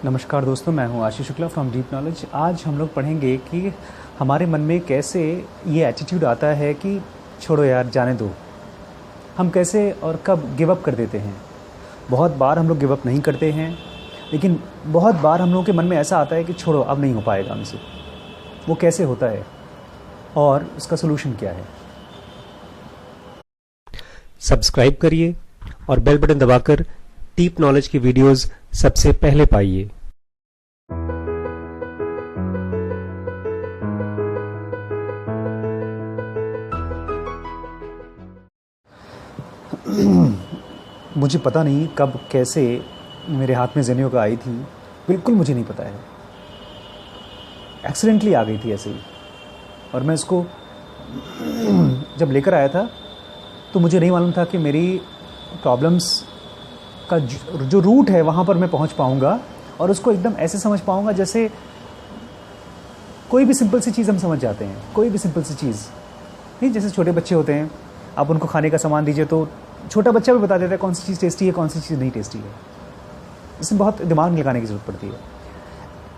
नमस्कार दोस्तों, मैं हूं Ashish Shukla from deep knowledge. आज हम लोग पढ़ेंगे कि हमारे मन में कैसे ये एटीट्यूड आता है कि छोड़ो यार, जाने दो। हम कैसे और कब गिव अप कर देते हैं। बहुत बार हम लोग गिव अप नहीं करते हैं, लेकिन बहुत बार हम लोगों के मन में ऐसा आता है कि छोड़ो, अब नहीं हो पाएगा हमसे। वो कैसे होता है और उसका सोल्यूशन क्या है। सब्सक्राइब करिए और बेल बटन दबाकर डीप नॉलेज की वीडियोस सबसे पहले पाइए। मुझे पता नहीं कब कैसे मेरे हाथ में ज़ेनियो का आई थी, बिल्कुल मुझे नहीं पता है। एक्सीडेंटली आ गई थी ऐसे ही, और मैं इसको जब लेकर आया था तो मुझे नहीं मालूम था कि मेरी प्रॉब्लम्स का जो रूट है वहाँ पर मैं पहुँच पाऊँगा और उसको एकदम ऐसे समझ पाऊँगा जैसे कोई भी सिंपल सी चीज़ हम समझ जाते हैं। कोई भी सिंपल सी चीज़ नहीं, जैसे छोटे बच्चे होते हैं, आप उनको खाने का सामान दीजिए तो छोटा बच्चा भी बता देता है कौन सी चीज़ टेस्टी है, कौन सी चीज़ नहीं टेस्टी है। इसमें बहुत दिमाग लगाने की ज़रूरत पड़ती है।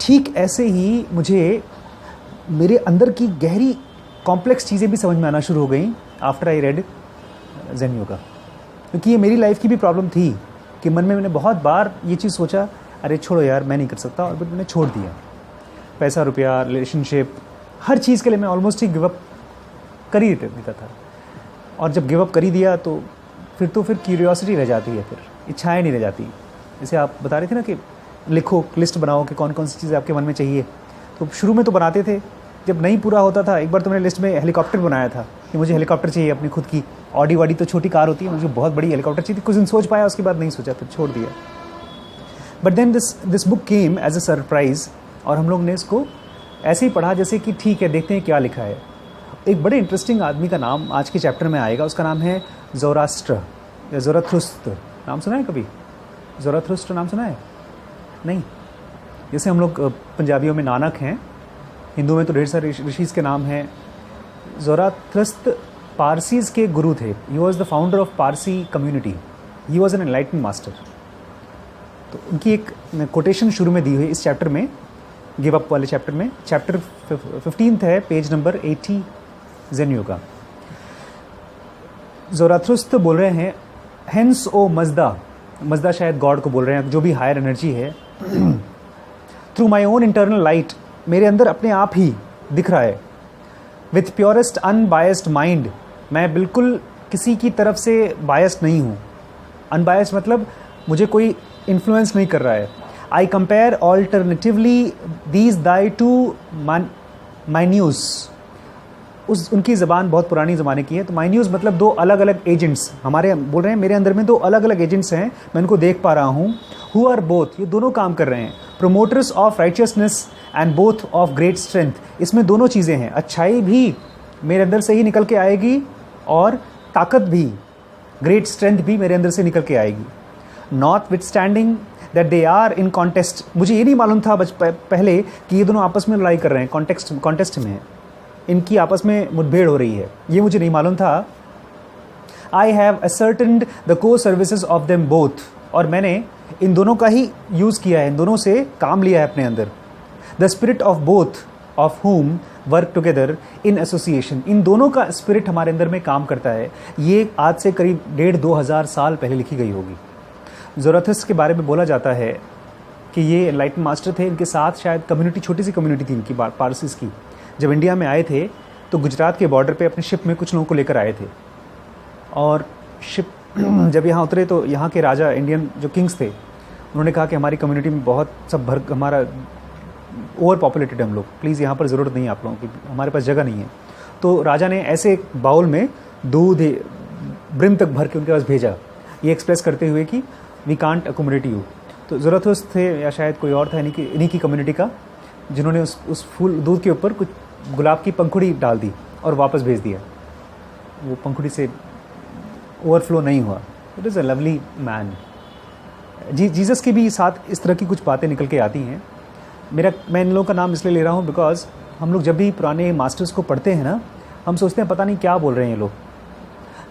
ठीक ऐसे ही मुझे मेरे अंदर की गहरी कॉम्प्लेक्स चीज़ें भी समझ में आना शुरू हो गई आफ्टर आई रेड ज़ेनियो का, क्योंकि ये मेरी लाइफ की भी प्रॉब्लम थी कि मन में मैंने बहुत बार ये चीज़ सोचा, अरे छोड़ो यार, मैं नहीं कर सकता, और बट मैंने छोड़ दिया। पैसा, रुपया, रिलेशनशिप, हर चीज़ के लिए मैं ऑलमोस्ट ही गिव अप कर ही देता था। और जब गिव अप कर ही दिया तो फिर क्यूरियोसिटी रह जाती है, फिर इच्छाएं नहीं रह जाती। जैसे आप बता रहे थे ना कि लिखो, लिस्ट बनाओ कि कौन कौन सी चीज़ें आपके मन में चाहिए। तो शुरू में तो बनाते थे, जब नहीं पूरा होता था। एक बार तो मैंने लिस्ट में हेलीकॉप्टर बनाया था कि मुझे हेलीकॉप्टर चाहिए अपनी खुद की। ऑडी वाडी तो छोटी कार होती है, मुझे बहुत बड़ी हेलीकॉप्टर चाहिए थी। कुछ दिन सोच पाया, उसके बाद नहीं सोचा, फिर छोड़ दिया। But then this book came as a surprise, और हम लोग ने इसको ऐसे ही पढ़ा जैसे कि ठीक है, देखते हैं क्या लिखा है। एक बड़े इंटरेस्टिंग आदमी का नाम आज के चैप्टर में आएगा। उसका नाम है ज़ोरास्ट्र या ज़ोराथुस्त्र। नाम सुना है कभी? ज़ोराथुस्त्र नाम सुना है? नहीं। जैसे हम लोग पंजाबियों में नानक हैं, हिंदू में तो ढेर सारे ऋषिज़ के नाम हैं। ज़ोराथुस्त्र पारसीज़ के गुरु थे। He was the founder of Parsi community. He was an enlighten master. तो उनकी एक कोटेशन शुरू में दी हुई इस चैप्टर में, गिव अप वाले चैप्टर में। चैप्टर 15 है, पेज नंबर 80 ज़ेनियो का। ज़ोराथुस्त्र बोल रहे हैं, हेंस ओ मजदा, मजदा शायद गॉड को बोल रहे हैं, जो भी हायर एनर्जी है। Through my own internal light, मेरे अंदर अपने आप ही दिख रहा है। विथ प्योरेस्ट अनबायस्ड माइंड, मैं बिल्कुल किसी की तरफ से बायस्ड नहीं हूँ। अनबायस्ड मतलब मुझे कोई इन्फ्लुएंस नहीं कर रहा है। I compare alternatively these die two minus. उनकी ज़बान बहुत पुरानी ज़माने की है। तो माइन्यूस मतलब दो अलग अलग एजेंट्स। हमारे बोल रहे हैं मेरे अंदर में दो अलग अलग एजेंट्स हैं, मैं उनको देख पा रहा हूँ। हु आर बोथ, ये दोनों काम कर रहे हैं। Promoters of righteousness and both of great strength. इसमें दोनों चीज़ें हैं। अच्छाई भी मेरे अंदर से ही निकल के आएगी और ताकत भी, ग्रेट स्ट्रेंथ भी मेरे अंदर से निकल के आएगी। Notwithstanding that they are in contest, मुझे ये नहीं मालूम था पहले कि ये दोनों आपस में लड़ाई कर रहे हैं, कॉन्टेस्ट में है, इनकी आपस में मुठभेड़ हो रही है, ये मुझे नहीं मालूम था। आई हैव असर्टेंड द को सर्विसेज ऑफ देम बोथ, और मैंने इन दोनों का ही यूज़ किया है, इन दोनों से काम लिया है अपने अंदर। The spirit of both of whom work together in association, इन दोनों का स्पिरिट हमारे अंदर में काम करता है। ये आज से करीब 1,500-2 हज़ार साल पहले लिखी गई होगी। ज़ोराथुस्त्र के बारे में बोला जाता है कि ये एनलाइटन मास्टर थे। इनके साथ शायद कम्युनिटी, छोटी सी कम्युनिटी थी इनकी, पारसीज़ की। जब इंडिया में आए थे तो गुजरात के बॉर्डर पे अपने शिप में कुछ लोगों को लेकर आए थे, और शिप जब यहाँ उतरे तो यहाँ के राजा, इंडियन जो किंग्स थे, उन्होंने कहा कि हमारी कम्युनिटी में बहुत सब हमारा ओवर पॉपुलेटेड है, हम लोग, प्लीज़ यहाँ पर ज़रूरत नहीं है आप लोगों की, हमारे पास जगह नहीं है। तो राजा ने ऐसे एक बाउल में दूध ब्रिम तक भर के उनके पास भेजा, ये एक्सप्रेस करते हुए कि वी कांट अकोमोडेट यू। तो ज़ोराथुस्त्र थे या शायद कोई और था इन्हीं की कम्युनिटी का, जिन्होंने उस फूल दूध के ऊपर कुछ गुलाब की पंखुड़ी डाल दी और वापस भेज दिया। वो पंखुड़ी से ओवरफ्लो नहीं हुआ। It is a lovely man. Jesus के भी साथ इस तरह की कुछ बातें निकल के आती हैं। मैं इन लोगों का नाम इसलिए ले रहा हूँ बिकॉज हम लोग जब भी पुराने मास्टर्स को पढ़ते हैं ना, हम सोचते हैं पता नहीं क्या बोल रहे हैं ये लोग,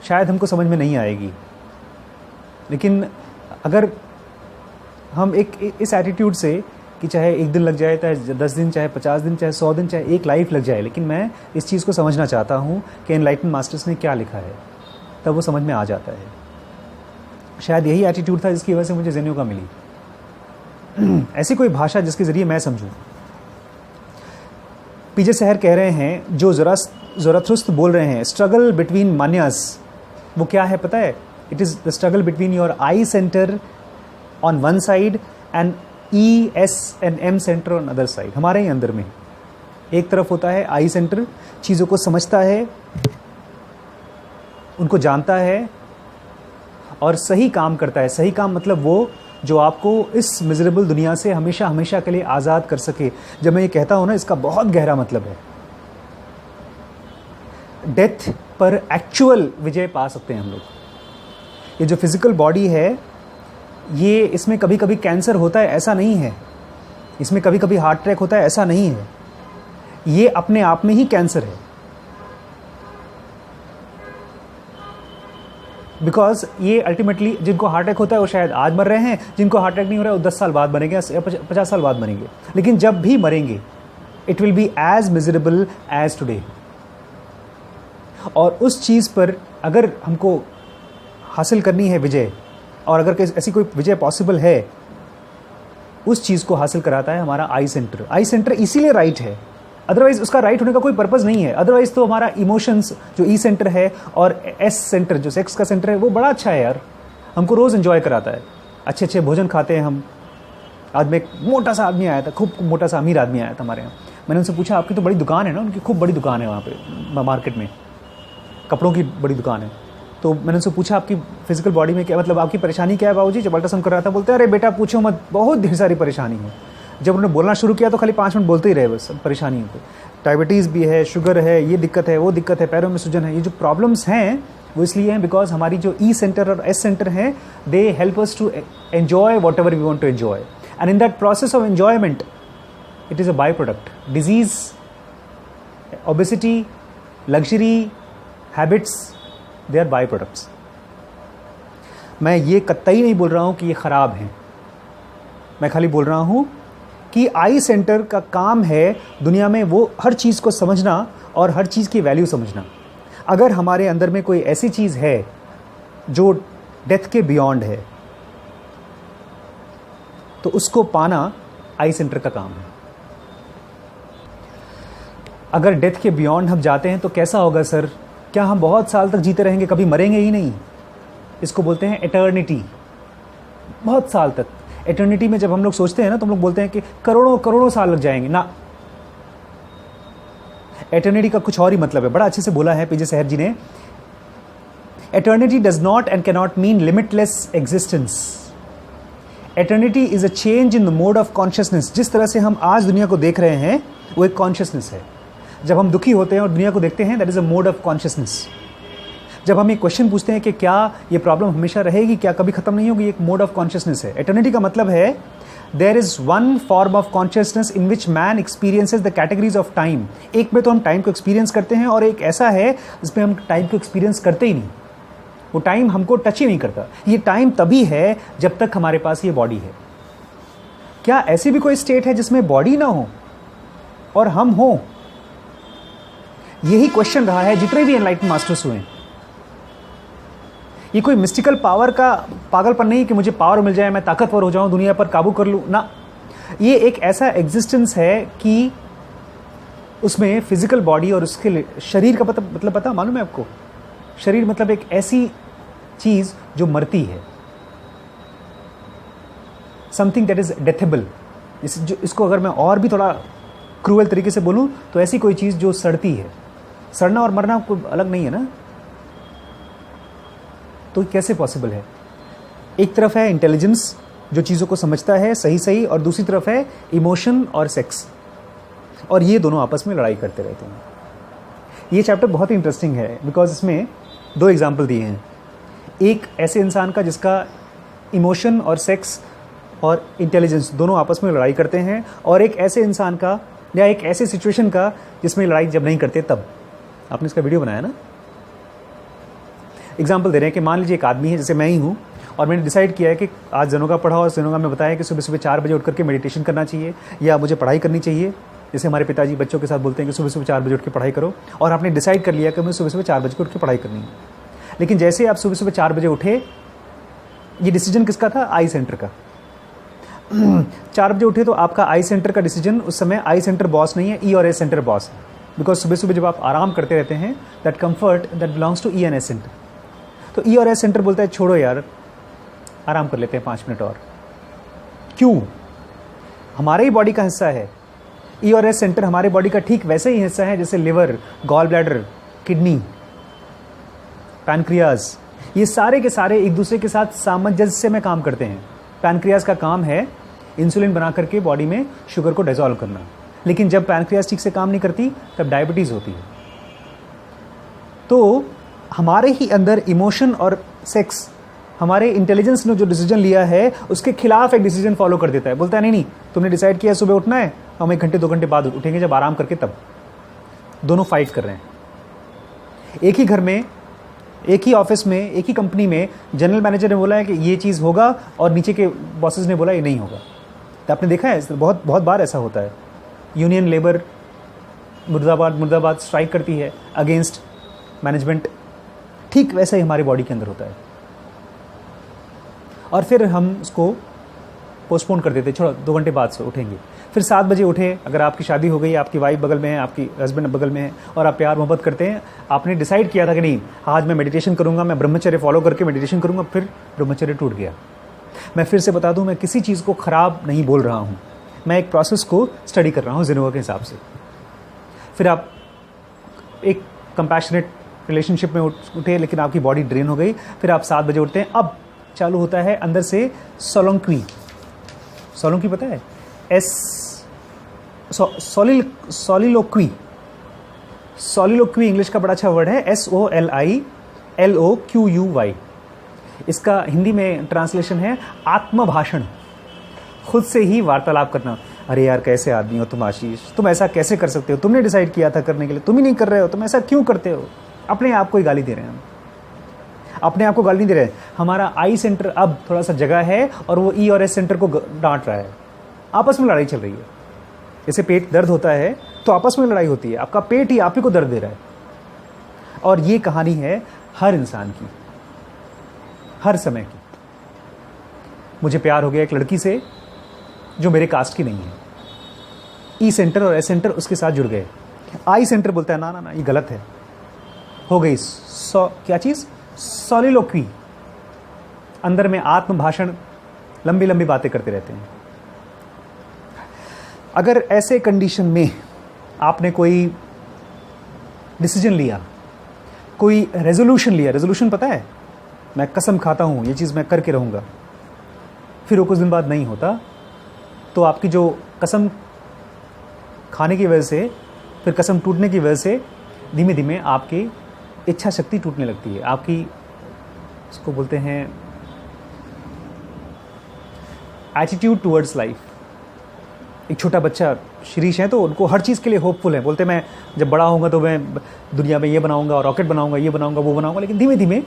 शायद हमको समझ में नहीं आएगी। लेकिन अगर हम इस एटीट्यूड से कि चाहे एक दिन लग जाए, चाहे 10 दिन, चाहे 50 दिन, चाहे 100 दिन, चाहे एक लाइफ लग जाए, लेकिन मैं इस चीज़ को समझना चाहता हूँ कि एनलाइटन मास्टर्स ने क्या लिखा है, तब वो समझ में आ जाता है। शायद यही एटीट्यूड था जिसकी वजह से मुझे ज़ेन योगा मिली। ऐसी कोई भाषा जिसके ज़रिए मैं समझूँ। पीजे सहर कह रहे हैं, जो ज़रथुस्त्र बोल रहे हैं, स्ट्रगल बिटवीन मान्यास, वो क्या है पता है? It is the struggle between your I centre on one side and E, S and M centre on other side. हमारे ही अंदर में एक तरफ होता है आई सेंटर, चीज़ों को समझता है, उनको जानता है और सही काम करता है। सही काम मतलब वो जो आपको इस मिजरेबल दुनिया से हमेशा हमेशा के लिए आज़ाद कर सके। जब मैं ये कहता हूँ ना, इसका बहुत गहरा मतलब है। डेथ पर एक्चुअल विजय पा सकते हैं हम लोग। ये जो फिजिकल बॉडी है, ये इसमें कभी कभी कैंसर होता है ऐसा नहीं है, इसमें कभी कभी हार्ट अटैक होता है ऐसा नहीं है, ये अपने आप में ही कैंसर है। बिकॉज ये अल्टीमेटली जिनको हार्ट अटैक होता है वो शायद आज मर रहे हैं, जिनको हार्ट अटैक नहीं हो रहा है वो 10 साल बाद मरेंगे या 50 साल बाद मरेंगे, लेकिन जब भी मरेंगे it will be as miserable as today. और उस चीज़ पर अगर हमको हासिल करनी है विजय, और अगर ऐसी कोई विजय पॉसिबल है, उस चीज़ को हासिल कराता है हमारा आई सेंटर। आई सेंटर इसीलिए राइट है, अदरवाइज उसका राइट होने का कोई पर्पज़ नहीं है। अदरवाइज तो हमारा इमोशंस जो ई सेंटर है और एस सेंटर जो सेक्स का सेंटर है वो बड़ा अच्छा है यार, हमको रोज़ एंजॉय कराता है, अच्छे अच्छे भोजन खाते हैं हम। आज में एक मोटा सा आदमी आया था, खूब मोटा सा अमीर आदमी आया था हमारे यहाँ। मैंने उनसे पूछा, आपकी तो बड़ी दुकान है ना? उनकी खूब बड़ी दुकान है वहाँ पे मार्केट में, कपड़ों की बड़ी दुकान है। तो मैंने उनसे पूछा, आपकी फिजिकल बॉडी में क्या मतलब आपकी परेशानी क्या है बाबूजी? जब अल्ट्रासाउंड कर रहा था बोलते, अरे बेटा पूछो मत, बहुत ढेर सारी परेशानी है। जब उन्होंने बोलना शुरू किया तो खाली 5 मिनट बोलते ही रहे बस परेशानियों पे। डायबिटीज़ भी है, शुगर है, ये दिक्कत है, वो दिक्कत है, पैरों में सूजन है। ये जो प्रॉब्लम्स हैं वो इसलिए हैं बिकॉज हमारी जो ई सेंटर और एस सेंटर हैं, they help us to enjoy what ever we want to enjoy, and in that process of enjoyment it is a by product. Disease, obesity, luxury, habits, they are by products. मैं ये कतई नहीं बोल रहा हूँ कि ये ख़राब हैं, मैं खाली बोल रहा हूँ कि आई सेंटर का काम है दुनिया में वो हर चीज़ को समझना और हर चीज़ की वैल्यू समझना। अगर हमारे अंदर में कोई ऐसी चीज़ है जो डेथ के बियॉन्ड है तो उसको पाना आई सेंटर का काम है। अगर डेथ के बियॉन्ड हम जाते हैं तो कैसा होगा सर? क्या हम बहुत साल तक जीते रहेंगे, कभी मरेंगे ही नहीं? इसको बोलते हैं एटर्निटी, बहुत साल तक। एटर्निटी में जब हम लोग सोचते हैं ना तो हम लोग बोलते हैं कि करोड़ों करोड़ों साल लग जाएंगे ना। एटर्निटी का कुछ और ही मतलब है, बड़ा अच्छे से बोला है पीजे सहर जी ने। Eternity does not and can not mean limitless existence. Eternity is a change in the mode of consciousness. जिस तरह से हम आज दुनिया को देख रहे हैं वो एक कॉन्शियसनेस है। जब हम दुखी होते हैं और दुनिया को देखते हैं, that is a mode of consciousness. जब हम एक क्वेश्चन पूछते हैं कि क्या ये प्रॉब्लम हमेशा रहेगी, क्या कभी खत्म नहीं होगी, एक मोड ऑफ कॉन्शियसनेस है। एटर्निटी का मतलब है there is one form of consciousness in which man experiences the categories of time. एक में तो हम टाइम को एक्सपीरियंस करते हैं और एक ऐसा है जिसमें हम टाइम को एक्सपीरियंस करते ही नहीं, वो टाइम हमको टच ही नहीं करता। ये टाइम तभी है जब तक हमारे पास ये बॉडी है। क्या ऐसी भी कोई स्टेट है जिसमें बॉडी ना हो और हम हो? यही क्वेश्चन रहा है जितने भी एनलाइटन मास्टर्स हुए। ये कोई मिस्टिकल पावर का पागलपन नहीं कि मुझे पावर मिल जाए, मैं ताकतवर हो जाऊं, दुनिया पर काबू कर लूं ना। ये एक ऐसा एग्जिस्टेंस है कि उसमें फिजिकल बॉडी और उसके शरीर का मतलब पता मालूम है आपको? शरीर मतलब एक ऐसी चीज जो मरती है, समथिंग दैट इज डेथेबल। इसको अगर मैं और भी थोड़ा क्रूअल तरीके से बोलूं तो ऐसी कोई चीज जो सड़ती है। सड़ना और मरना कोई अलग नहीं है ना, तो कैसे पॉसिबल है? एक तरफ है इंटेलिजेंस जो चीज़ों को समझता है सही सही, और दूसरी तरफ है इमोशन और सेक्स, और ये दोनों आपस में लड़ाई करते रहते हैं। ये चैप्टर बहुत ही इंटरेस्टिंग है बिकॉज इसमें 2 एग्जाम्पल दिए हैं। एक ऐसे इंसान का जिसका इमोशन और सेक्स और इंटेलिजेंस दोनों आपस में लड़ाई करते हैं, और एक ऐसे इंसान का या एक ऐसे सिचुएशन का जिसमें लड़ाई जब नहीं करते तब। आपने इसका वीडियो बनाया ना? एग्जाम्पल दे रहे हैं कि मान लीजिए एक आदमी है जैसे मैं ही हूँ, और मैंने डिसाइड किया है कि आज जनोगा पढ़ा और जनोगा में बताया कि सुबह सुबह 4 बजे उठ करके मेडिटेशन करना चाहिए या मुझे पढ़ाई करनी चाहिए। जैसे हमारे पिताजी बच्चों के साथ बोलते हैं कि सुबह सुबह 4 बजे उठ के पढ़ाई करो, और आपने डिसाइड कर लिया कि मुझे सुबह सुबह 4 बजे उठ के पढ़ाई करनी है। लेकिन जैसे आप सुबह सुबह 4 बजे उठे, ये डिसीजन किसका था? आई सेंटर का। 4 बजे उठे तो आपका आई सेंटर का डिसीजन, उस समय आई सेंटर बॉस नहीं है, ई और एस सेंटर बॉस है। बिकॉज सुबह सुबह जब आप आराम करते रहते हैं, that comfort that belongs to E and S centre. तो ई और एस सेंटर बोलता है छोड़ो यार, आराम कर लेते हैं 5 मिनट और। क्यों? हमारे ही बॉडी का हिस्सा है। ई और एस सेंटर हमारे बॉडी का ठीक वैसे ही हिस्सा है जैसे liver, gall bladder, kidney, pancreas, ये सारे के सारे एक दूसरे के साथ सामंजस्य में काम करते हैं। पैनक्रियाज का काम है इंसुलिन बना करके बॉडी में शुगर को डिसॉल्व करना, लेकिन जब पैनक्रियाज ठीक से काम नहीं करती तब डायबिटीज होती है। तो हमारे ही अंदर इमोशन और सेक्स, हमारे इंटेलिजेंस ने जो डिसीजन लिया है उसके खिलाफ एक डिसीजन फॉलो कर देता है। बोलता है नहीं नहीं, तुमने डिसाइड किया सुबह उठना है, हम 1 घंटे 2 घंटे बाद उठेंगे जब आराम करके, तब। दोनों फाइट कर रहे हैं। एक ही घर में, एक ही ऑफिस में, एक ही कंपनी में जनरल मैनेजर ने बोला है कि ये चीज़ होगा और नीचे के बॉसेस ने बोला ये नहीं होगा। तो आपने देखा है बहुत बहुत बार ऐसा होता है। यूनियन लेबर मुर्दाबाद स्ट्राइक करती है अगेंस्ट मैनेजमेंट। ठीक वैसा ही हमारी बॉडी के अंदर होता है, और फिर हम उसको पोस्टपोन कर देते, छोड़ो 2 घंटे बाद से उठेंगे। फिर 7 बजे उठे, अगर आपकी शादी हो गई, आपकी वाइफ बगल में है, आपकी हस्बैंड बगल में है और आप प्यार मोहब्बत करते हैं, आपने डिसाइड किया था कि नहीं आज मैं मेडिटेशन करूंगा, मैं ब्रह्मचर्य फॉलो करके मेडिटेशन करूंगा, फिर ब्रह्मचर्य टूट गया। मैं फिर से बता दूं, मैं किसी चीज़ को ख़राब नहीं बोल रहा हूँ, मैं एक प्रोसेस को स्टडी कर रहा हूँ ज़ेनोगा के हिसाब से। फिर आप एक कंपैशनेट रिलेशनशिप में उठे, लेकिन आपकी बॉडी ड्रेन हो गई। फिर आप 7 बजे उठते हैं, अब चालू होता है अंदर से सोलोंक्वी। सोलोंक्वी पता है? सॉलिलोक्वी। सॉलिलोक्वी इंग्लिश का बड़ा अच्छा वर्ड है, SOLILOQUY। इसका हिंदी में ट्रांसलेशन है आत्मभाषण, खुद से ही वार्तालाप करना। अरे यार कैसे आदमी हो तुम आशीष, तुम ऐसा कैसे कर सकते हो, तुमने डिसाइड किया था करने के लिए, तुम ही नहीं कर रहे हो, तुम ऐसा क्यों करते हो। अपने आप को ही गाली दे रहे हैं हम, अपने आप को गाली नहीं दे रहे हैं। हमारा आई सेंटर अब थोड़ा सा जगह है और वो ई और एस सेंटर को डांट रहा है। आपस में लड़ाई चल रही है। जैसे पेट दर्द होता है तो आपस में लड़ाई होती है, आपका पेट ही आप ही को दर्द दे रहा है। और ये कहानी है हर इंसान की, हर समय की। मुझे प्यार हो गया एक लड़की से जो मेरे कास्ट की नहीं है। ई सेंटर और एस सेंटर उसके साथ जुड़ गए। आई सेंटर बोलता है ना ना ना ये गलत है, हो गई क्या चीज़? सॉलिलोक्वी। अंदर में आत्म भाषण, लंबी लंबी बातें करते रहते हैं। अगर ऐसे कंडीशन में आपने कोई डिसीजन लिया, कोई रेजोल्यूशन लिया, रेजोल्यूशन पता है, मैं कसम खाता हूँ ये चीज़ मैं करके रहूँगा, फिर वो कुछ दिन बाद नहीं होता, तो आपकी जो कसम खाने की वजह से, फिर कसम टूटने की वजह से धीमे धीमे आपकी इच्छा शक्ति टूटने लगती है। आपकी, उसको बोलते हैं एटीट्यूड टुवर्ड्स लाइफ। एक छोटा बच्चा शिरीष है तो उनको हर चीज़ के लिए होपफुल है, बोलते मैं जब बड़ा होऊंगा तो मैं दुनिया में ये बनाऊंगा, रॉकेट बनाऊंगा, ये बनाऊंगा, वो बनाऊंगा। लेकिन धीमे धीमे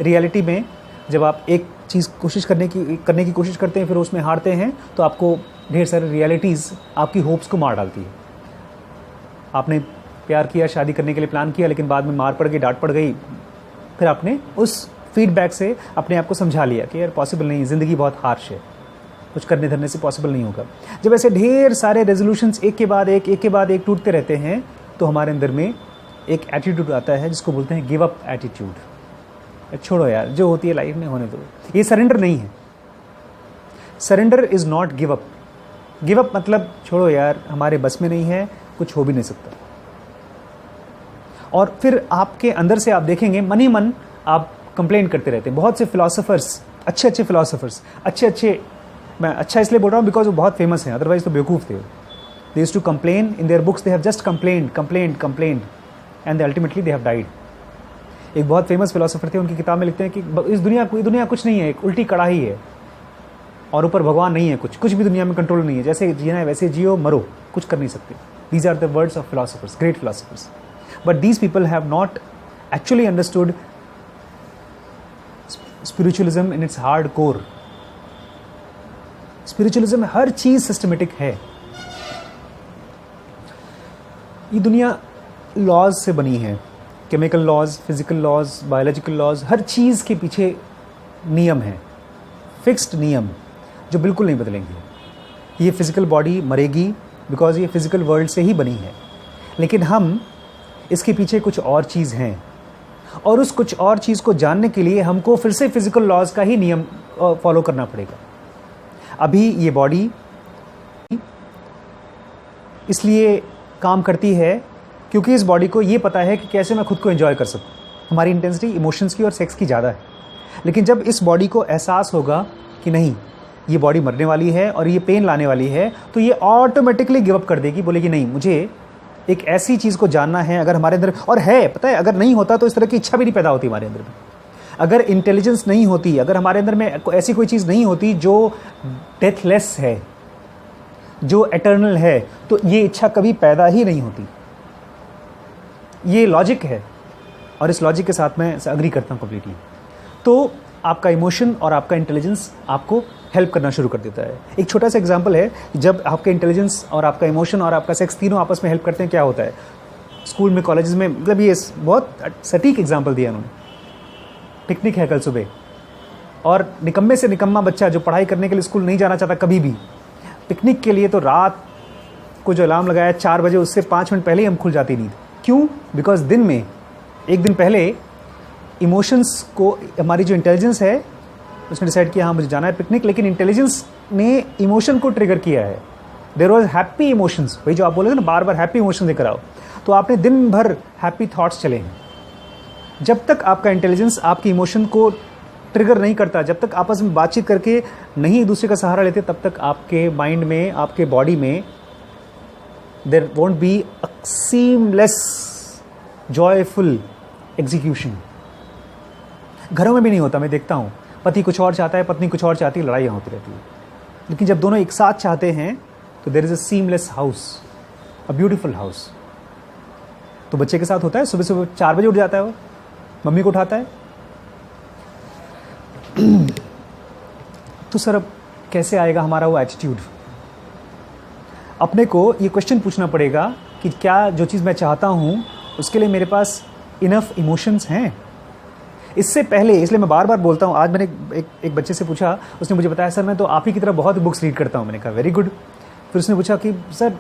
रियलिटी में जब आप एक चीज़ करने की कोशिश करते हैं, फिर उसमें हारते हैं, तो आपको ढेर सारी रियलिटीज़ आपकी होप्स को मार डालती है। आपने प्यार किया, शादी करने के लिए प्लान किया, लेकिन बाद में मार पड़ गई, डांट पड़ गई, फिर आपने उस फीडबैक से अपने आप को समझा लिया कि यार पॉसिबल नहीं, ज़िंदगी बहुत हार्श है, कुछ करने धरने से पॉसिबल नहीं होगा। जब ऐसे ढेर सारे रेजोल्यूशंस एक के बाद एक टूटते रहते हैं, तो हमारे अंदर में एक एटीट्यूड आता है जिसको बोलते हैं गिव अप एटीट्यूड। छोड़ो यार, जो होती है लाइफ में होने दो। ये सरेंडर नहीं है। Surrender is not give up. Give up मतलब छोड़ो यार, हमारे बस में नहीं है, कुछ हो भी नहीं सकता। और फिर आपके अंदर से आप देखेंगे मन ही मन आप कंप्लेन करते रहते हैं। बहुत से फिलोसोफर्स, अच्छे फिलोसोफर्स, मैं अच्छा इसलिए बोल रहा हूँ बिकॉज वो बहुत फेमस हैं, अदरवाइज तो बेवकूफ़ थे। They used to complain in their books, they have just complained and ultimately they have died. एक बहुत फेमस फिलोसोफर थे, उनकी किताब में लिखते हैं कि इस दुनिया कुछ नहीं है, एक उल्टी कड़ाही है और ऊपर भगवान नहीं है, कुछ भी दुनिया में कंट्रोल नहीं है, जैसे जीना है वैसे जियो, मरो, कुछ कर नहीं सकते। These are the words of philosophers, great philosophers. But these people have not actually understood spiritualism in its hard core. Spiritualism में हर चीज सिस्टमेटिक है। ये दुनिया लॉज से बनी है, chemical laws, physical laws, biological laws, हर चीज़ के पीछे नियम है, फिक्स्ड नियम जो बिल्कुल नहीं बदलेंगे। ये फिजिकल बॉडी मरेगी बिकॉज ये फिजिकल वर्ल्ड से ही बनी है, लेकिन हम इसके पीछे कुछ और चीज़ हैं, और उस कुछ और चीज़ को जानने के लिए हमको फिर से फिजिकल लॉज का ही नियम फॉलो करना पड़ेगा। अभी ये बॉडी इसलिए काम करती है क्योंकि इस बॉडी को ये पता है कि कैसे मैं खुद को एंजॉय कर सकूं। हमारी इंटेंसिटी इमोशंस की और सेक्स की ज़्यादा है, लेकिन जब इस बॉडी को एहसास होगा कि नहीं ये बॉडी मरने वाली है और ये पेन लाने वाली है, तो ये ऑटोमेटिकली गिव अप कर देगी, बोलेगी नहीं मुझे एक ऐसी चीज़ को जानना है। अगर हमारे अंदर और है, पता है, अगर नहीं होता तो इस तरह की इच्छा भी नहीं पैदा होती हमारे अंदर में। अगर इंटेलिजेंस नहीं होती, अगर हमारे अंदर में ऐसी कोई चीज़ नहीं होती जो डेथलेस है, जो एटर्नल है, तो ये इच्छा कभी पैदा ही नहीं होती। ये लॉजिक है और इस लॉजिक के साथ मैं अग्री करता हूँ कम्प्लीटली। तो आपका इमोशन और आपका इंटेलिजेंस आपको हेल्प करना शुरू कर देता है। एक छोटा सा एग्जांपल है, जब आपका इंटेलिजेंस और आपका इमोशन और आपका सेक्स तीनों आपस में हेल्प करते हैं, क्या होता है स्कूल में, कॉलेजेस में, मतलब ये बहुत सटीक एग्जाम्पल दिया उन्होंने। पिकनिक है कल सुबह, और निकम्मे से निकम्मा बच्चा जो पढ़ाई करने के लिए स्कूल नहीं जाना चाहता कभी भी, पिकनिक के लिए तो रात को जो अलार्म लगाया 4 बजे, उससे 5 मिनट पहले ही हम खुल जाती नींद। क्यों? बिकॉज दिन में एक दिन पहले इमोशंस को, हमारी जो इंटेलिजेंस है उसने डिसाइड किया हाँ मुझे जाना है पिकनिक, लेकिन इंटेलिजेंस ने इमोशन को ट्रिगर किया है। देयर वॉज हैप्पी इमोशंस, वही जो आप बोले थे ना, बार बार हैप्पी इमोशन लेकर आओ, तो आपने दिन भर हैप्पी थॉट्स चले हैं। जब तक आपका इंटेलिजेंस आपकी इमोशन को ट्रिगर नहीं करता, जब तक आपस में बातचीत करके नहीं एक दूसरे का सहारा लेते, तब तक आपके माइंड में, आपके बॉडी में there won't be a seamless joyful execution. घरों में भी नहीं होता, मैं देखता हूँ पति कुछ और चाहता है, पत्नी कुछ और चाहती है, लड़ाइयाँ होती रहती है। लेकिन जब दोनों एक साथ चाहते हैं तो there is a seamless house, a beautiful house. तो बच्चे के साथ होता है, सुबह सुबह 4 बजे उठ जाता है, वो मम्मी को उठाता है। तो सर अब कैसे आएगा हमारा वो एटीट्यूड? अपने को ये क्वेश्चन पूछना पड़ेगा कि क्या जो चीज़ मैं चाहता हूँ उसके लिए मेरे पास इनफ इमोशंस हैं? इससे पहले, इसलिए मैं बार बार बोलता हूँ, आज मैंने एक बच्चे से पूछा, उसने मुझे बताया सर मैं तो आप ही की तरह बहुत बुक्स रीड करता हूँ। मैंने कहा वेरी गुड। फिर उसने पूछा कि सर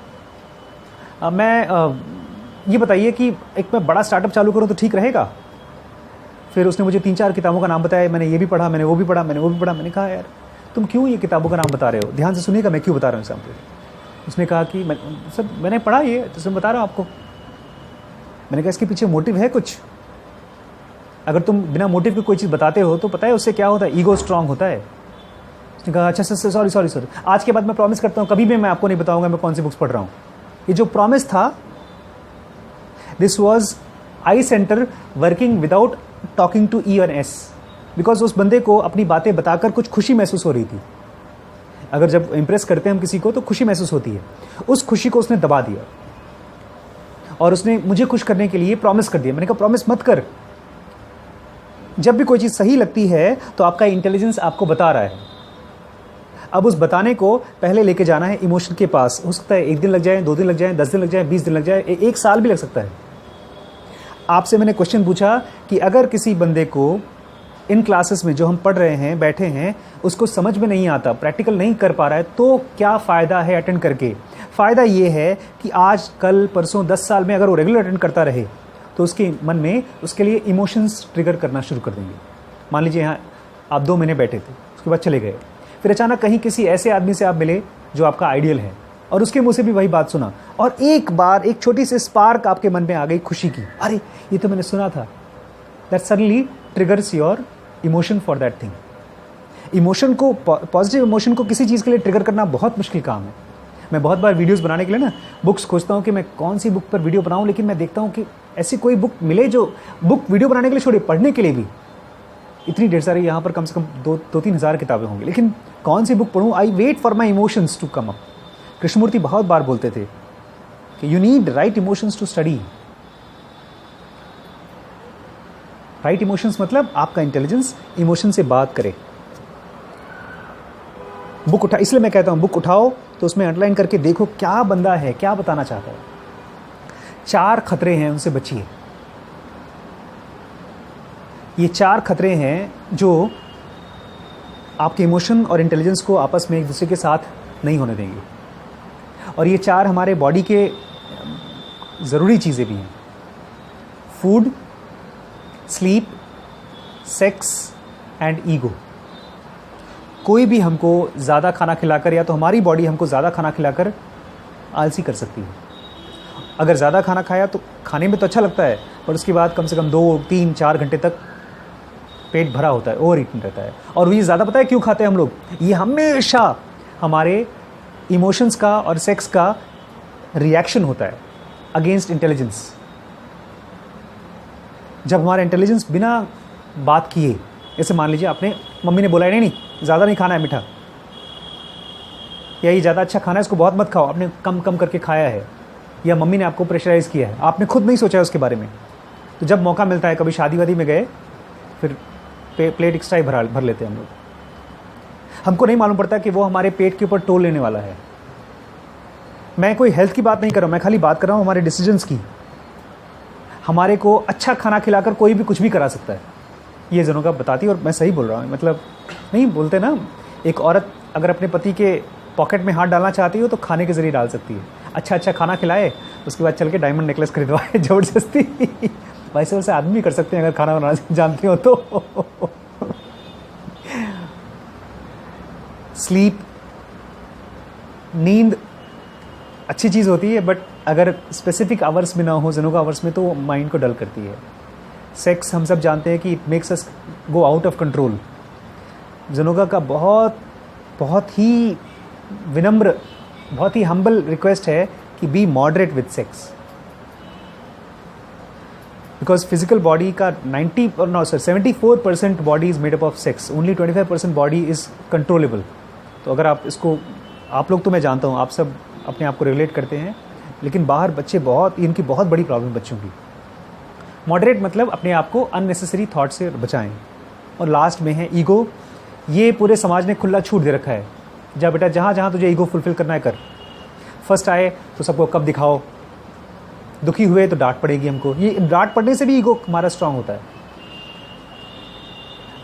ये बताइए कि एक मैं बड़ा स्टार्टअप चालू करूँ तो ठीक रहेगा? फिर उसने मुझे 3-4 किताबों का नाम बताया, मैंने ये भी पढ़ा, मैंने वो भी पढ़ा, मैंने वो भी पढ़ा। मैंने कहा यार तुम क्यों ये किताबों का नाम बता रहे हो? ध्यान से सुनिएगा मैं क्यों बता रहा हूँ एग्जाम्पल। उसने कहा कि सर मैंने पढ़ा ये, तो मैं बता रहा हूँ आपको। मैंने कहा इसके पीछे मोटिव है कुछ? अगर तुम बिना मोटिव की कोई चीज़ बताते हो तो पता है उससे क्या होता है? ईगो स्ट्रांग होता है। उसने कहा अच्छा सर सॉरी, आज के बाद मैं प्रॉमिस करता हूँ कभी भी मैं आपको नहीं बताऊँगा मैं कौन सी बुक्स पढ़ रहा हूँ। ये जो प्रॉमिस था, this was I centre working without talking to E और एस, बिकॉज उस बंदे को अपनी बातें बताकर कुछ खुशी महसूस हो रही थी। अगर जब इंप्रेस करते हैं हम किसी को तो खुशी महसूस होती है, उस खुशी को उसने दबा दिया और उसने मुझे खुश करने के लिए प्रॉमिस कर दिया। मैंने कहा प्रॉमिस मत कर। जब भी कोई चीज़ सही लगती है तो आपका इंटेलिजेंस आपको बता रहा है। अब उस बताने को पहले लेके जाना है इमोशन के पास। हो सकता है 1 दिन लग जाए, 2 दिन लग जाए, 10 दिन लग जाए, 20 दिन लग जाए, 1 साल भी लग सकता है। आपसे मैंने क्वेश्चन पूछा कि अगर किसी बंदे को इन क्लासेस में जो हम पढ़ रहे हैं, बैठे हैं, उसको समझ में नहीं आता, प्रैक्टिकल नहीं कर पा रहा है, तो क्या फ़ायदा है अटेंड करके? फ़ायदा ये है कि आज, कल, परसों, 10 साल में अगर वो रेगुलर अटेंड करता रहे तो उसके मन में उसके लिए इमोशंस ट्रिगर करना शुरू कर देंगे। मान लीजिए यहाँ आप 2 महीने बैठे थे, उसके बाद चले गए, फिर अचानक कहीं किसी ऐसे आदमी से आप मिले जो आपका आइडियल है और उसके मुँह से भी वही बात सुना और एक बार एक छोटी सी स्पार्क आपके मन में आ गई खुशी की, अरे ये तो मैंने सुना था। That suddenly triggers your emotion for that thing. Emotion को, पॉजिटिव इमोशन को किसी चीज़ के लिए ट्रिगर करना बहुत मुश्किल काम है। मैं बहुत बार वीडियोस बनाने के लिए ना बुक्स खोजता हूँ कि मैं कौन सी बुक पर वीडियो बनाऊँ, लेकिन मैं देखता हूँ कि ऐसी कोई बुक मिले जो बुक वीडियो बनाने के लिए छोड़िए, पढ़ने के लिए भी इतनी ढेर सारी, यहाँ पर कम से कम 2-3 हज़ार किताबें होंगी, लेकिन कौन सी बुक पढ़ूँ? I wait for my emotions to come up. Krishnamurti बहुत बार बोलते थे कि you need right emotions to study. Right emotions मतलब आपका इंटेलिजेंस इमोशन से बात करे। बुक उठा, इसलिए मैं कहता हूं बुक उठाओ तो उसमें अंडरलाइन करके देखो क्या बंदा है, क्या बताना चाहता है। 4 खतरे हैं, उनसे बचिए। ये 4 खतरे हैं जो आपके इमोशन और इंटेलिजेंस को आपस में एक दूसरे के साथ नहीं होने देंगे। और ये 4 हमारे बॉडी के ज़रूरी चीज़ें भी हैं। Food, sleep, sex and ego. कोई भी हमको ज़्यादा खाना खिलाकर, या तो हमारी बॉडी हमको ज़्यादा खाना खिलाकर आलसी कर सकती है। अगर ज़्यादा खाना खाया तो खाने में तो अच्छा लगता है, पर उसके बाद कम से कम 2, 3, 4 घंटे तक पेट भरा होता है, ओवर ईटिंग रहता है। और ये ज़्यादा पता है क्यों खाते हैं हम लोग? ये हमेशा हमारे इमोशंस का और सेक्स का रिएक्शन होता है अगेंस्ट इंटेलिजेंस। जब हमारा इंटेलिजेंस बिना बात किए, जैसे मान लीजिए आपने, मम्मी ने बोला है नहीं ज़्यादा नहीं खाना है मीठा, या ये ज़्यादा अच्छा खाना है इसको बहुत मत खाओ, आपने कम कम करके खाया है, या मम्मी ने आपको प्रेशराइज़ किया है, आपने खुद नहीं सोचा है उसके बारे में। तो जब मौका मिलता है, कभी शादी वादी में गए, फिर प्लेट एक्स्ट्रा ही भर लेते हैं हम लोग। हमको नहीं मालूम पड़ता कि वो हमारे पेट के ऊपर टोल लेने वाला है। मैं कोई हेल्थ की बात नहीं कर रहा हूँ, मैं खाली बात कर रहा हूँ हमारे डिसीजंस की। हमारे को अच्छा खाना खिलाकर कोई भी कुछ भी करा सकता है, ये जनों का बताती है। और मैं सही बोल रहा हूँ, मतलब नहीं बोलते ना, एक औरत अगर अपने पति के पॉकेट में हाथ डालना चाहती हो तो खाने के जरिए डाल सकती है। अच्छा अच्छा खाना खिलाए, उसके बाद चल के डायमंड नेकलेस खरीदवाए ज़बरदस्ती। वैसे वैसे आदमी भी कर सकते हैं अगर खाना बनाना जानते हो तो। स्लीप, नींद अच्छी चीज़ होती है, बट अगर स्पेसिफिक आवर्स में ना हो, जनों का आवर्स में, तो माइंड को डल करती है। सेक्स हम सब जानते हैं कि it makes us go out of control. जनोगा का बहुत ही विनम्र, बहुत ही हम्बल रिक्वेस्ट है कि B moderate with sex. Because physical body का 74% body is made up of sex, only 25% body is controllable. तो अगर आप इसको, आप लोग तो मैं जानता हूँ आप सब अपने आप को रेगुलेट करते हैं, लेकिन बाहर बच्चे इनकी बहुत बड़ी प्रॉब्लम बच्चों की। मॉडरेट मतलब अपने आप को अननेसेसरी थॉट से बचाएं। और लास्ट में है ईगो। ये पूरे समाज ने खुला छूट दे रखा है, जा बेटा जहाँ जहाँ तुझे ईगो फुलफिल करना है कर। फर्स्ट आए तो सबको कब दिखाओ, दुखी हुए तो डांट पड़ेगी हमको। ये डांट पड़ने से भी ईगो हमारा स्ट्रांग होता है।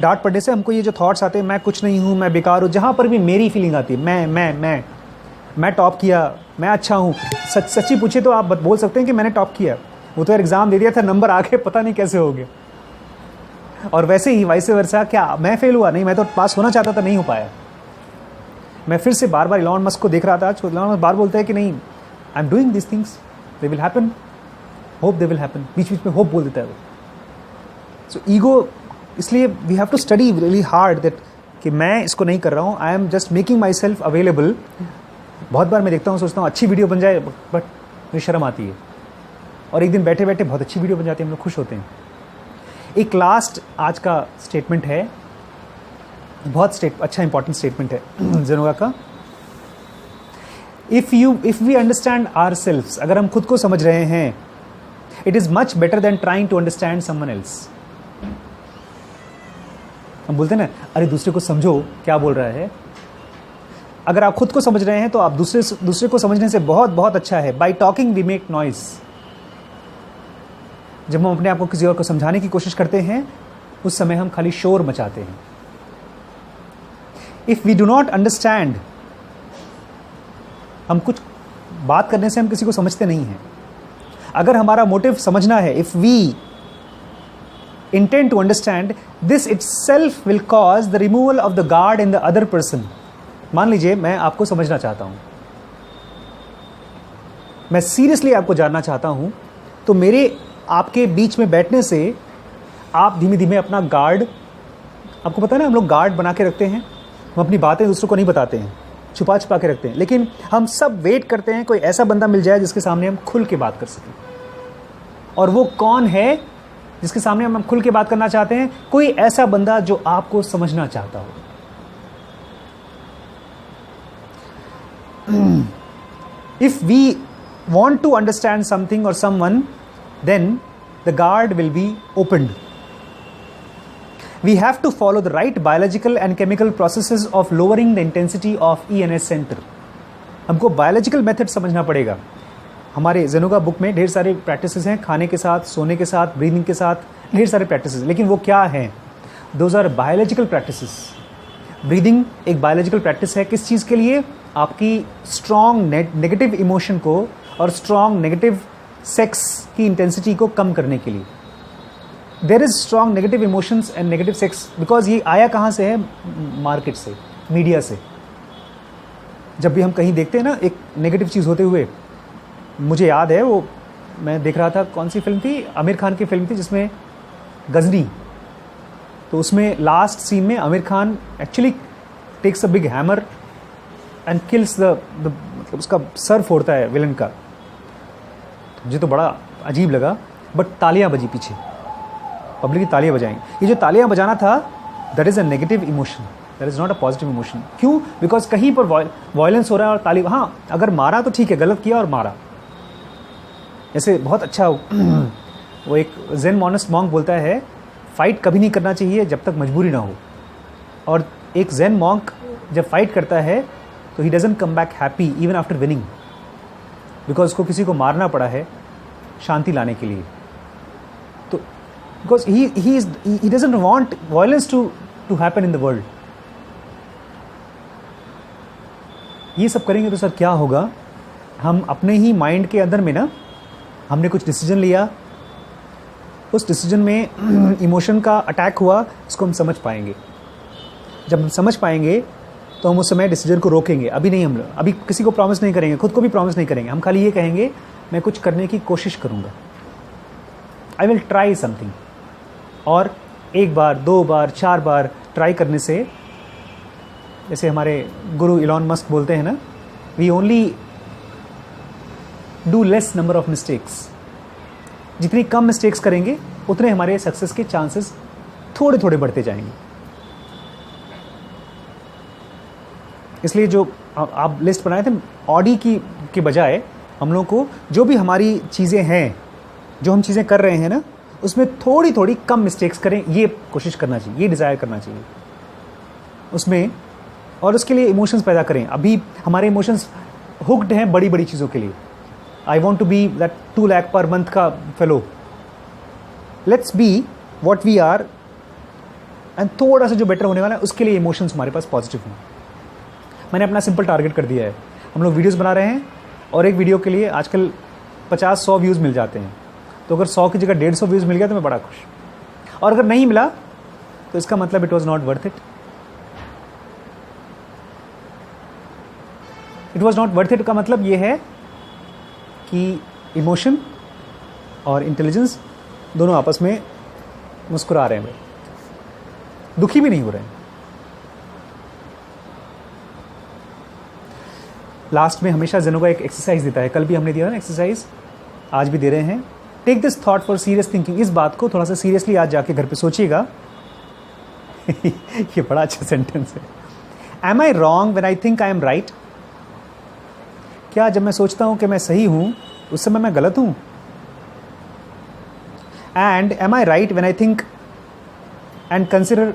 डांट पड़ने से हमको ये जो थॉट्स आते हैं, मैं कुछ नहीं हूँ, मैं बेकार हूँ, जहाँ पर भी मेरी फीलिंग आती है, मैं टॉप किया, मैं अच्छा हूँ। सच्ची पूछे तो आप बोल सकते हैं कि मैंने टॉप किया, वो तो यार एग्ज़ाम दे दिया था, नंबर आ गए, पता नहीं कैसे हो गए। और वैसे ही वाइस वर्सा, क्या मैं फेल हुआ? नहीं, मैं तो पास होना चाहता था, नहीं हो पाया। मैं फिर से बार बार इलॉन मस्क को देख रहा था, इलॉन मस्क बार बोलते हैं कि नहीं, I am doing this things, they will happen, hope they will happen, बीच बीच में होप बोल देता है वो। सो ईगो, इसलिए we have to study really hard that कि मैं इसको नहीं कर रहा हूँ, I am just making myself available. बहुत बार मैं देखता हूँ, सोचता हूँ अच्छी वीडियो बन जाए, बट मुझे शर्म आती है, और एक दिन बैठे बैठे बहुत अच्छी वीडियो बन जाती है, हम लोग खुश होते हैं। एक लास्ट आज का स्टेटमेंट है, बहुत अच्छा इंपॉर्टेंट स्टेटमेंट है जनोगा का। इफ वी अंडरस्टैंड आवरसेल्व्स, अगर हम खुद को समझ रहे हैं, it is much better than trying to understand someone else. हम बोलते हैं ना, अरे दूसरे को समझो क्या बोल रहा है। अगर आप खुद को समझ रहे हैं तो आप दूसरे को समझने से बहुत बहुत अच्छा है। By talking we make noise. जब हम अपने आप को किसी और को समझाने की कोशिश करते हैं, उस समय हम खाली शोर मचाते हैं। If we do not understand, हम कुछ बात करने से हम किसी को समझते नहीं हैं। अगर हमारा मोटिव समझना है, if we intend to understand, this itself will cause the removal of the guard in the other person. मान लीजिए मैं आपको समझना चाहता हूं, मैं सीरियसली आपको जानना चाहता हूं, तो मेरे आपके बीच में बैठने से आप धीमे धीमे अपना गार्ड, आपको पता है ना हम लोग गार्ड बना के रखते हैं, हम अपनी बातें दूसरों को नहीं बताते हैं, छुपा छुपा के रखते हैं, लेकिन हम सब वेट करते हैं कोई ऐसा बंदा मिल जाए जिसके सामने हम खुल के बात कर सकें। और वो कौन है जिसके सामने हम खुल के बात करना चाहते हैं? कोई ऐसा बंदा जो आपको समझना चाहता हो। If we want to understand something or someone, then the guard will be opened. We have to follow the right biological and chemical processes of lowering the intensity of ENS center. हमको biological method समझना पड़ेगा. हमारे जेनोगा book में ढेर सारे practices हैं, खाने के साथ, सोने के साथ, ब्रीदिंग के साथ, ढेर सारे प्रैक्टिसेस. लेकिन वो क्या हैं? Those are biological practices. Breathing एक बायोलॉजिकल प्रैक्टिस है. किस चीज़ के लिए? आपकी स्ट्रॉन्ग नेगेटिव इमोशन को और स्ट्रॉन्ग नेगेटिव सेक्स की इंटेंसिटी को कम करने के लिए. There is strong negative emotions and negative sex, because ये आया कहाँ से है? मार्केट से, मीडिया से. जब भी हम कहीं देखते हैं ना एक नेगेटिव चीज़ होते हुए, मुझे याद है वो मैं देख रहा था, कौन सी फिल्म थी, आमिर खान की फिल्म थी जिसमें गजनी. तो उसमें लास्ट सीन में Aamir Khan actually takes a big hammer and kills the मतलब उसका सर फोड़ता है विलन का. मुझे तो बड़ा अजीब लगा, बट तालियां बजी पीछे, पब्लिक की तालियां बजाएं. ये जो तालियां बजाना था, that is a negative emotion, that is not a positive emotion. क्यों? बिकॉज कहीं पर वायलेंस हो रहा है और ताली. हाँ, अगर मारा तो ठीक है, गलत किया और मारा. जैसे बहुत अच्छा वो एक जेन मॉनिस्ट मॉन्क बोलता है, फाइट कभी नहीं करना चाहिए जब तक मजबूरी ना हो. और एक जेन मॉन्क जब फाइट करता है तो he doesn't come back happy even after winning, because उसको किसी को मारना पड़ा है शांति लाने के लिए. तो because he doesn't want violence to happen in the world. ये सब करेंगे तो सर क्या होगा? हम अपने ही माइंड के अंदर में ना, हमने कुछ डिसीजन लिया, उस डिसीजन में इमोशन का अटैक हुआ, इसको हम समझ पाएंगे. जब हम समझ पाएंगे तो हम उस समय डिसीजन को रोकेंगे. अभी नहीं, हम अभी किसी को प्रॉमिस नहीं करेंगे, खुद को भी प्रॉमिस नहीं करेंगे. हम खाली ये कहेंगे, मैं कुछ करने की कोशिश करूँगा, आई विल ट्राई समथिंग. और एक बार, दो बार, चार बार ट्राई करने से, जैसे हमारे गुरु इलॉन मस्क बोलते हैं ना, we only do less number of mistakes. जितनी कम मिस्टेक्स करेंगे उतने हमारे सक्सेस के चांसेस थोड़े थोड़े बढ़ते जाएंगे. इसलिए जो आप लिस्ट बनाए थे ऑडी की के बजाय, हम लोगों को जो भी हमारी चीज़ें हैं, जो हम चीज़ें कर रहे हैं ना, उसमें थोड़ी थोड़ी कम मिस्टेक्स करें, ये कोशिश करना चाहिए, ये डिज़ायर करना चाहिए उसमें. और उसके लिए इमोशंस पैदा करें. अभी हमारे इमोशंस हुक्ड हैं बड़ी बड़ी चीज़ों के लिए. I want to be that 2 lakh per month का fellow. Let's be what we are, and थोड़ा सा जो बेटर होने वाला है उसके लिए इमोशंस हमारे पास पॉजिटिव हों. मैंने अपना सिंपल टारगेट कर दिया है. हम लोग वीडियोस बना रहे हैं और एक वीडियो के लिए आजकल 50-100 व्यूज़ मिल जाते हैं. तो अगर 100 की जगह 150 व्यूज़ मिल गया तो मैं बड़ा खुश. और अगर नहीं मिला तो इसका मतलब it was not worth it. It was not worth it का मतलब ये है कि इमोशन और इंटेलिजेंस दोनों आपस में मुस्कुरा रहे हैं, दुखी भी नहीं हो रहे हैं. लास्ट में हमेशा जेनोगा एक एक्सरसाइज देता है. कल भी हमने दिया ना एक्सरसाइज, आज भी दे रहे हैं. Take this thought for serious thinking. इस बात को थोड़ा सा सीरियसली आज जाके घर पे सोचिएगा. ये बड़ा अच्छा सेंटेंस है. Am I wrong when I think I am right? क्या जब मैं सोचता हूं कि मैं सही हूं उस समय मैं गलत हूं? And am I right when I think and consider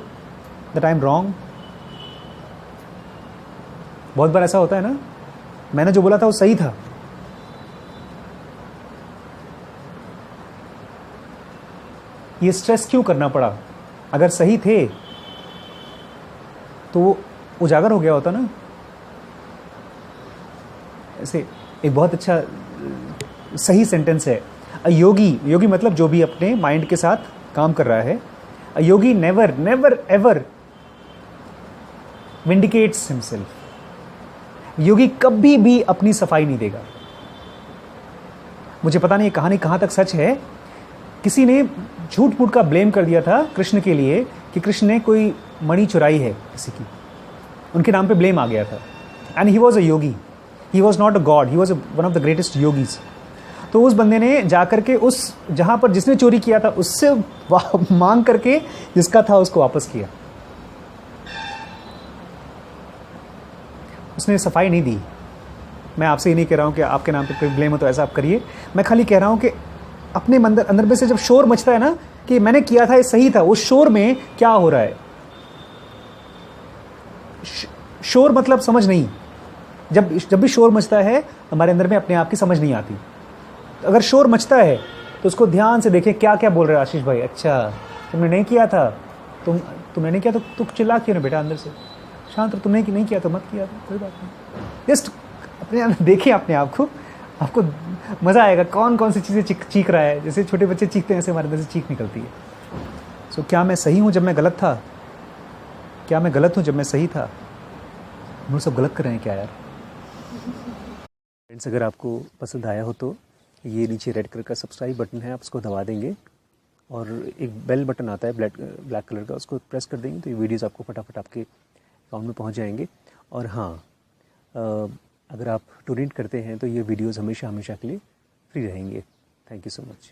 that I am wrong? बहुत बार ऐसा होता है ना, मैंने जो बोला था वो सही था, ये स्ट्रेस क्यों करना पड़ा? अगर सही थे तो वो उजागर हो गया होता ना. ऐसे एक बहुत अच्छा सही सेंटेंस है. अ योगी, योगी मतलब जो भी अपने माइंड के साथ काम कर रहा है. A yogi never never ever vindicates himself. योगी कभी भी अपनी सफाई नहीं देगा. मुझे पता नहीं ये कहानी कहाँ तक सच है. किसी ने झूठ मूठ का ब्लेम कर दिया था कृष्ण के लिए कि कृष्ण ने कोई मणि चुराई है किसी की. उनके नाम पे ब्लेम आ गया था. And he was a Yogi, he was not a God, he was one of the greatest yogis. तो उस बंदे ने जाकर के उस जहाँ पर जिसने चोरी किया था उससे मांग करके जिसका था उसको वापस किया. उसने सफाई नहीं दी. मैं आपसे ये नहीं कह रहा हूँ कि आपके नाम पे कोई ब्लेम हो तो ऐसा आप करिए. मैं खाली कह रहा हूँ कि अपने अंदर में से जब शोर मचता है ना कि मैंने किया था ये सही था, उस शोर में क्या हो रहा है। शोर मतलब समझ नहीं। जब भी शोर मचता है हमारे अंदर में अपने आप की समझ नहीं आती। अगर शोर मचता है तो उसको ध्यान से देखें क्या क्या बोल रहे हैं आशीष भाई। अच्छा तुमने नहीं किया था, तुमने नहीं किया तो तुम चिल्ला क्यों ना बेटा अंदर से, शांत। तुमने नहीं किया तो मत किया, कोई बात नहीं। जस्ट अपने अंदर देखें अपने आप को, आपको मज़ा आएगा कौन कौन सी चीज़ें चीख रहा है। जैसे छोटे बच्चे चीखते हैं ऐसे हमारे अंदर से चीख निकलती है। सो क्या मैं सही हूँ जब मैं गलत था? क्या मैं गलत हूँ जब मैं सही था? हम लोग सब गलत कर रहे हैं क्या यार? फ्रेंड्स, अगर आपको पसंद आया हो तो ये नीचे रेड कलर का सब्सक्राइब बटन है, आप उसको दबा देंगे और एक बेल बटन आता है ब्लैक कलर का, उसको प्रेस कर देंगे तो ये वीडियोस आपको फटाफट आपके अकाउंट में पहुंच जाएंगे। और हाँ, अगर आप डोनेट करते हैं तो ये वीडियोस हमेशा के लिए फ्री रहेंगे। Thank you so much.